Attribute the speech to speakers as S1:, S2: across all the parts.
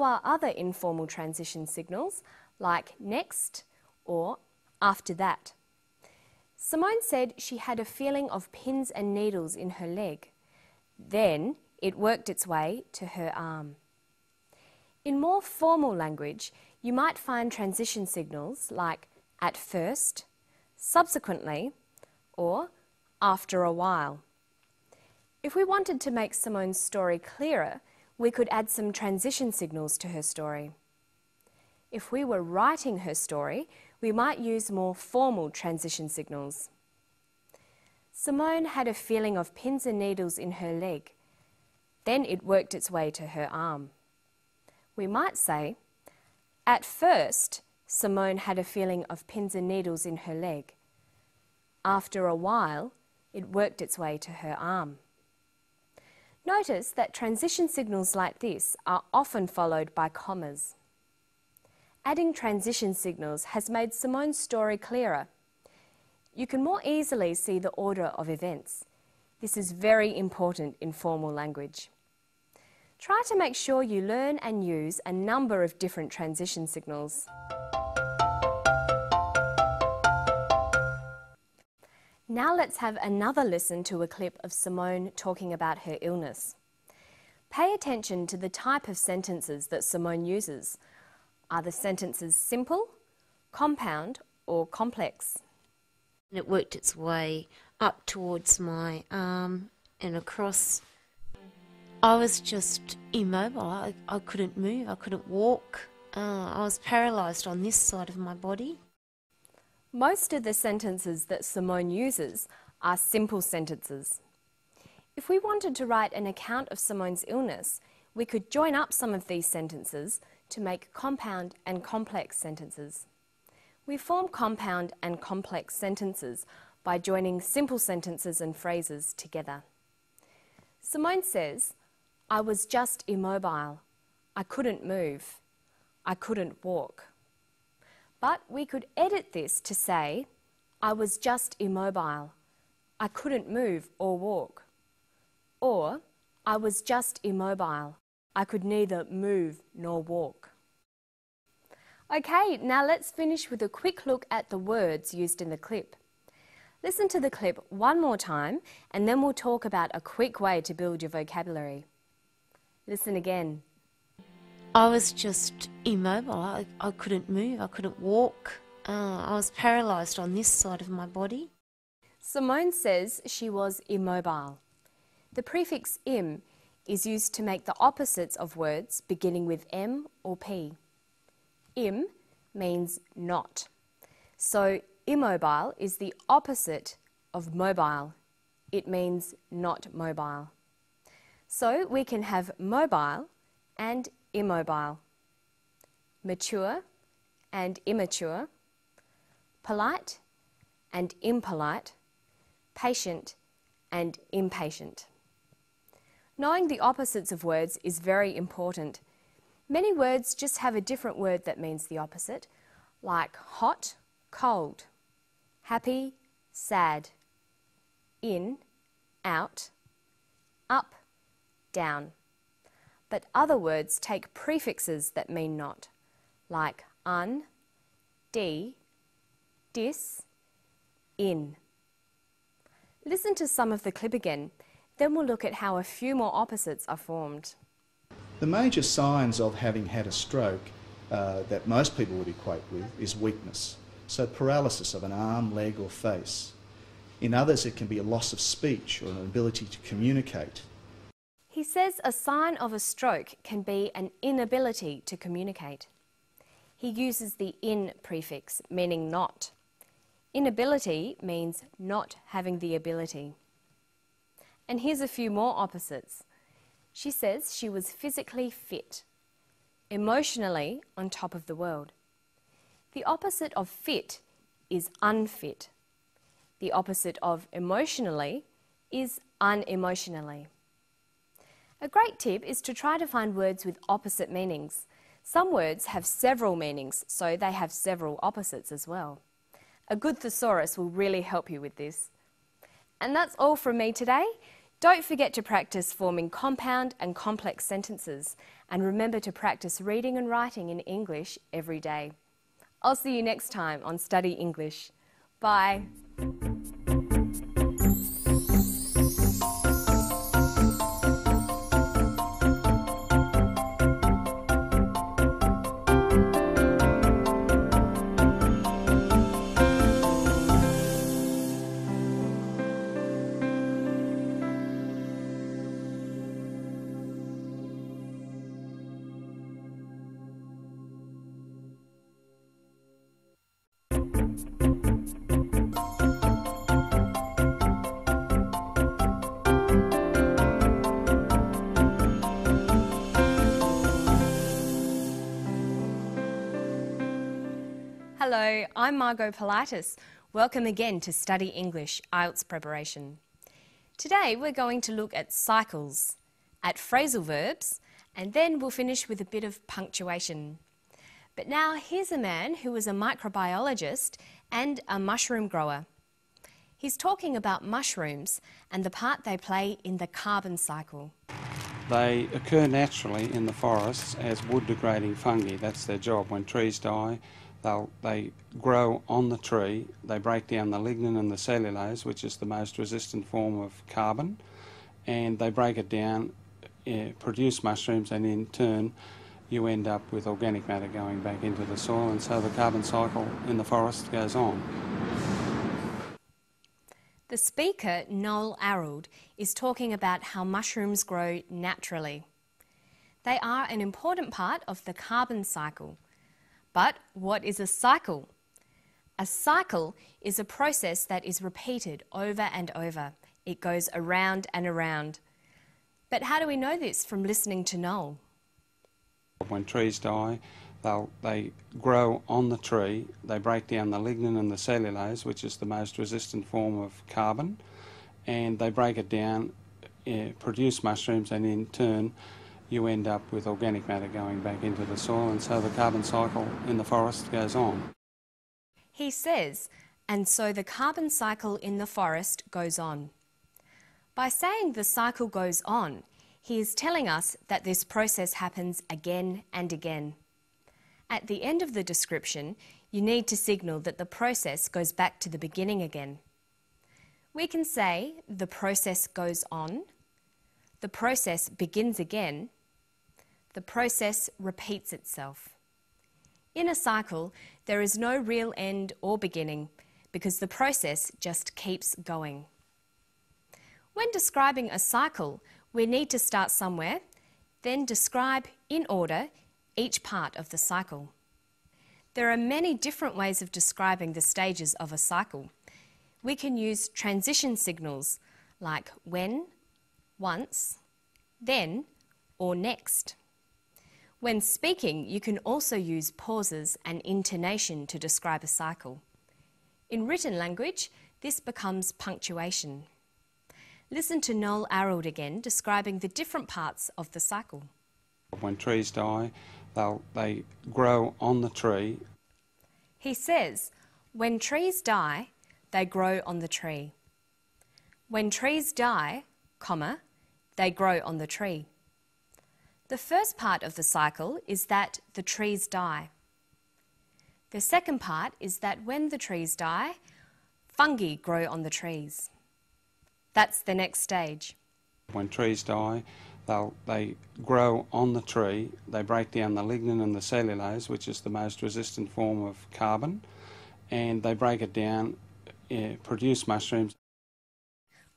S1: are other informal transition signals like next or after that. Simone said she had a feeling of pins and needles in her leg. Then it worked its way to her arm. In more formal language, you might find transition signals like at first, subsequently, or after a while. If we wanted to make Simone's story clearer, we could add some transition signals to her story. If we were writing her story, we might use more formal transition signals. Simone had a feeling of pins and needles in her leg. Then it worked its way to her arm. We might say, at first, Simone had a feeling of pins and needles in her leg. After a while, it worked its way to her arm. Notice that transition signals like this are often followed by commas. Adding transition signals has made Simone's story clearer. You can more easily see the order of events. This is very important in formal language. Try to make sure you learn and use a number of different transition signals. Now let's have another listen to a clip of Simone talking about her illness. Pay attention to the type of sentences that Simone uses. Are the sentences simple, compound, or complex?
S2: It worked its way up towards my arm and across. I was just immobile. I couldn't move, I couldn't walk. I was paralysed on this side of my body.
S1: Most of the sentences that Simone uses are simple sentences. If we wanted to write an account of Simone's illness, we could join up some of these sentences to make compound and complex sentences. We form compound and complex sentences by joining simple sentences and phrases together. Simone says, I was just immobile. I couldn't move. I couldn't walk. But we could edit this to say, I was just immobile. I couldn't move or walk. Or, I was just immobile. I could neither move nor walk. Okay, now let's finish with a quick look at the words used in the clip. Listen to the clip one more time and then we'll talk about a quick way to build your vocabulary. Listen again.
S2: I was just immobile. I couldn't move, I couldn't walk. I was paralysed on this side of my body.
S1: Simone says she was immobile. The prefix im is used to make the opposites of words beginning with M or P. Im means not. So immobile is the opposite of mobile. It means not mobile. So we can have mobile and immobile, mature and immature, polite and impolite, patient and impatient. Knowing the opposites of words is very important. Many words just have a different word that means the opposite, like hot, cold, happy, sad, in, out, up, down. But other words take prefixes that mean not, like un, dis, in. Listen to some of the clip again, then we'll look at how a few more opposites are formed.
S3: The major signs of having had a stroke that most people would equate with is weakness, so paralysis of an arm, leg or face. In others it can be a loss of speech or an ability to communicate.
S1: He says a sign of a stroke can be an inability to communicate. He uses the in prefix, meaning not. Inability means not having the ability. And here's a few more opposites. She says she was physically fit, emotionally on top of the world. The opposite of fit is unfit. The opposite of emotionally is unemotionally. A great tip is to try to find words with opposite meanings. Some words have several meanings, so they have several opposites as well. A good thesaurus will really help you with this. And that's all from me today. Don't forget to practice forming compound and complex sentences, and remember to practice reading and writing in English every day. I'll see you next time on Study English. Bye. Hello, I'm Margot Politis. Welcome again to Study English, IELTS Preparation. Today we're going to look at cycles, at phrasal verbs, and then we'll finish with a bit of punctuation. But now here's a man who was a microbiologist and a mushroom grower. He's talking about mushrooms and the part they play in the carbon cycle.
S4: They occur naturally in the forests as wood-degrading fungi. That's their job. When trees die, they grow on the tree, they break down the lignin and the cellulose, which is the most resistant form of carbon, and they break it down, produce mushrooms, and in turn you end up with organic matter going back into the soil, and so the carbon cycle in the forest goes on.
S1: The speaker, Noel Arrold, is talking about how mushrooms grow naturally. They are an important part of the carbon cycle. But what is a cycle? A cycle is a process that is repeated over and over. It goes around and around. But how do we know this from listening to Noel?
S4: When trees die, they grow on the tree, they break down the lignin and the cellulose, which is the most resistant form of carbon, and they break it down, produce mushrooms, and in turn you end up with organic matter going back into the soil, and so the carbon cycle in the forest goes on.
S1: He says, and so the carbon cycle in the forest goes on. By saying the cycle goes on, he is telling us that this process happens again and again. At the end of the description, you need to signal that the process goes back to the beginning again. We can say the process goes on, the process begins again, the process repeats itself. In a cycle, there is no real end or beginning because the process just keeps going. When describing a cycle, we need to start somewhere, then describe in order each part of the cycle. There are many different ways of describing the stages of a cycle. We can use transition signals like when, once, then, or next. When speaking, you can also use pauses and intonation to describe a cycle. In written language, this becomes punctuation. Listen to Noel Arrold again describing the different parts of the cycle.
S4: When trees die, they grow on the tree.
S1: He says, when trees die, they grow on the tree. When trees die, comma, they grow on the tree. The first part of the cycle is that the trees die. The second part is that when the trees die, fungi grow on the trees. That's the next stage.
S4: When trees die, they grow on the tree, they break down the lignin and the cellulose, which is the most resistant form of carbon, and they break it down, produce mushrooms.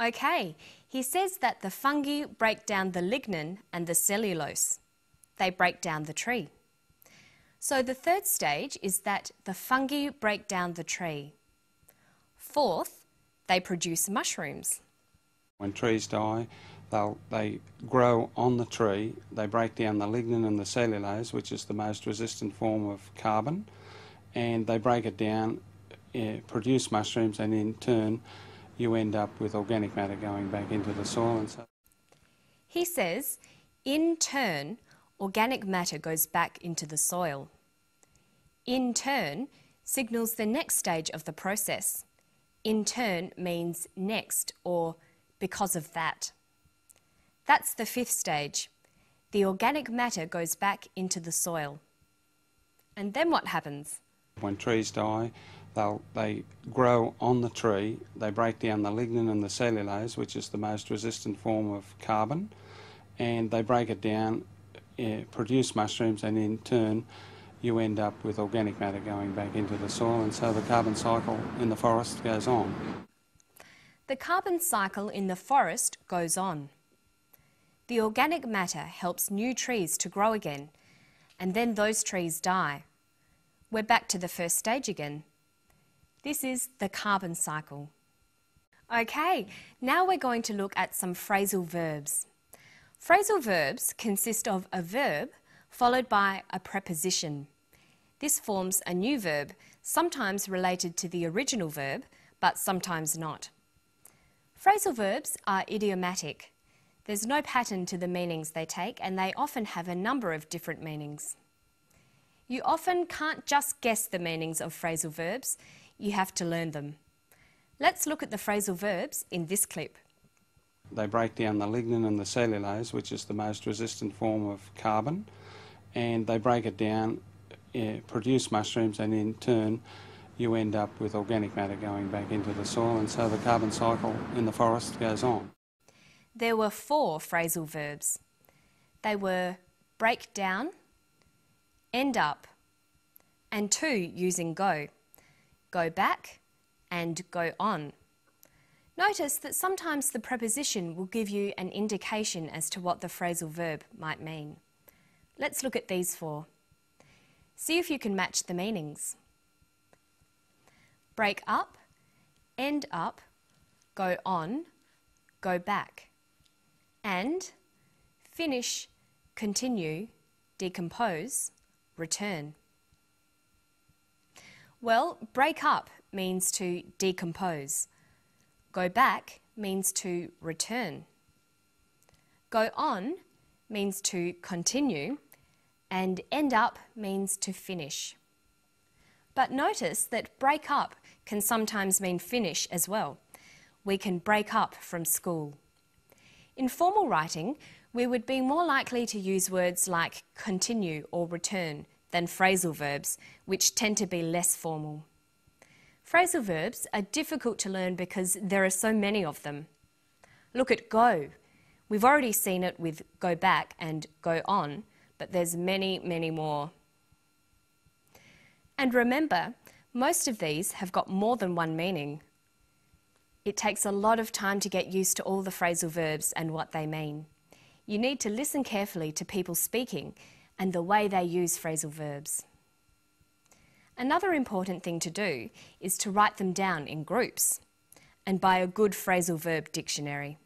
S1: Okay, he says that the fungi break down the lignin and the cellulose. They break down the tree. So the third stage is that the fungi break down the tree. Fourth, they produce mushrooms.
S4: When trees die, they grow on the tree, they break down the lignin and the cellulose, which is the most resistant form of carbon, and they break it down, produce mushrooms, and in turn you end up with organic matter going back into the soil. And so
S1: He says, in turn, organic matter goes back into the soil. In turn signals the next stage of the process. In turn means next or because of that. That's the fifth stage. The organic matter goes back into the soil. And then what happens?
S4: When trees die, they grow on the tree, they break down the lignin and the cellulose, which is the most resistant form of carbon, and they break it down, produce mushrooms, and in turn you end up with organic matter going back into the soil, and so the carbon cycle in the forest goes on.
S1: The carbon cycle in the forest goes on. The organic matter helps new trees to grow again, and then those trees die. We're back to the first stage again. This is the carbon cycle. Okay, now we're going to look at some phrasal verbs. Phrasal verbs consist of a verb followed by a preposition. This forms a new verb, sometimes related to the original verb, but sometimes not. Phrasal verbs are idiomatic. There's no pattern to the meanings they take, and they often have a number of different meanings. You often can't just guess the meanings of phrasal verbs, you have to learn them. Let's look at the phrasal verbs in this clip.
S4: They break down the lignin and the cellulose, which is the most resistant form of carbon, and they break it down, produce mushrooms, and in turn you end up with organic matter going back into the soil, and so the carbon cycle in the forest goes on.
S1: There were 4 phrasal verbs. They were break down, end up, and 2 using go. Go back and go on. Notice that sometimes the preposition will give you an indication as to what the phrasal verb might mean. Let's look at these 4. See if you can match the meanings. Break up, end up, go on, go back. And finish, continue, decompose, return. Well, break up means to decompose. Go back means to return. Go on means to continue, and end up means to finish. But notice that break up can sometimes mean finish as well. We can break up from school. In formal writing, we would be more likely to use words like continue or return than phrasal verbs, which tend to be less formal. Phrasal verbs are difficult to learn because there are so many of them. Look at go. We've already seen it with go back and go on, but there's many, many more. And remember, most of these have got more than one meaning. It takes a lot of time to get used to all the phrasal verbs and what they mean. You need to listen carefully to people speaking and the way they use phrasal verbs. Another important thing to do is to write them down in groups and buy a good phrasal verb dictionary.